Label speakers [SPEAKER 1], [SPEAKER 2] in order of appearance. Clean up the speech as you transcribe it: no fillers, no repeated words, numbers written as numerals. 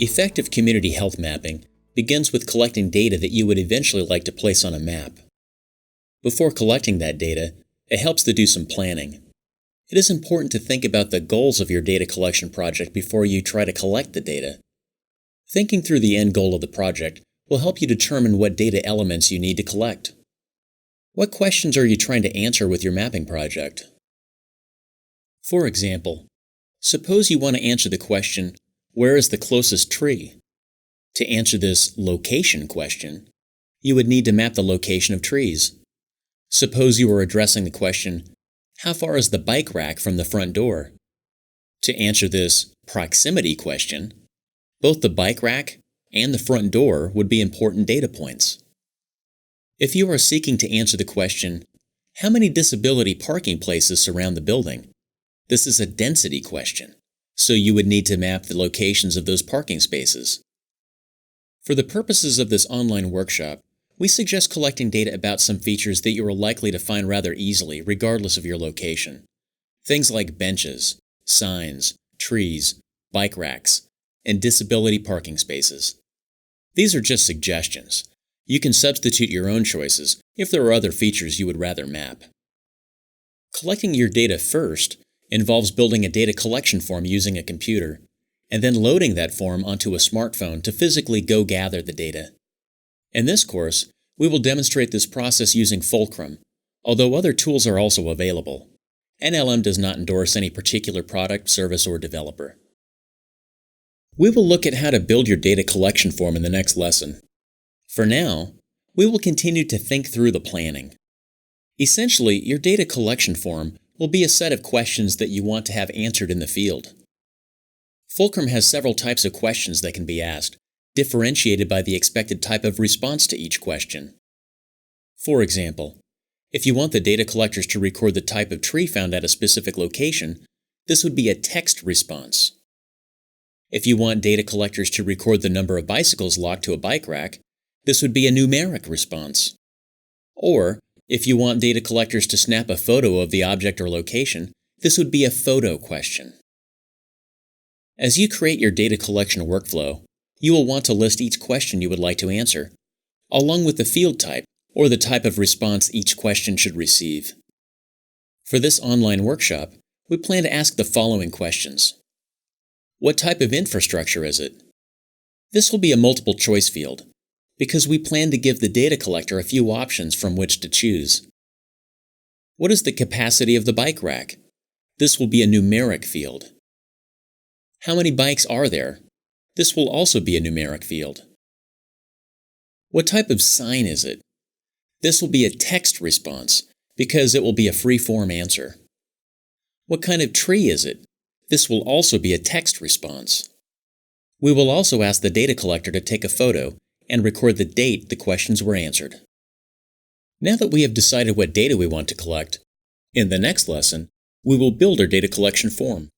[SPEAKER 1] Effective community health mapping begins with collecting data that you would eventually like to place on a map. Before collecting that data, it helps to do some planning. It is important to think about the goals of your data collection project before you try to collect the data. Thinking through the end goal of the project will help you determine what data elements you need to collect. What questions are you trying to answer with your mapping project? For example, suppose you want to answer the question, where is the closest tree? To answer this location question, you would need to map the location of trees. Suppose you were addressing the question, how far is the bike rack from the front door? To answer this proximity question, both the bike rack and the front door would be important data points. If you are seeking to answer the question, how many disability parking places surround the building? This is a density question, so you would need to map the locations of those parking spaces. For the purposes of this online workshop, we suggest collecting data about some features that you are likely to find rather easily regardless of your location. Things like benches, signs, trees, bike racks, and disability parking spaces. These are just suggestions. You can substitute your own choices if there are other features you would rather map. Collecting your data first involves building a data collection form using a computer, and then loading that form onto a smartphone to physically go gather the data. In this course, we will demonstrate this process using Fulcrum, although other tools are also available. NLM does not endorse any particular product, service, or developer. We will look at how to build your data collection form in the next lesson. For now, we will continue to think through the planning. Essentially, your data collection form will be a set of questions that you want to have answered in the field. Fulcrum has several types of questions that can be asked, differentiated by the expected type of response to each question. For example, if you want the data collectors to record the type of tree found at a specific location, this would be a text response. If you want data collectors to record the number of bicycles locked to a bike rack, this would be a numeric response. Or, if you want data collectors to snap a photo of the object or location, this would be a photo question. As you create your data collection workflow, you will want to list each question you would like to answer, along with the field type or the type of response each question should receive. For this online workshop, we plan to ask the following questions. What type of infrastructure is it? This will be a multiple choice field, because we plan to give the data collector a few options from which to choose. What is the capacity of the bike rack? This will be a numeric field. How many bikes are there? This will also be a numeric field. What type of sign is it? This will be a text response, because it will be a free-form answer. What kind of tree is it? This will also be a text response. We will also ask the data collector to take a photo and record the date the questions were answered. Now that we have decided what data we want to collect, in the next lesson, we will build our data collection form.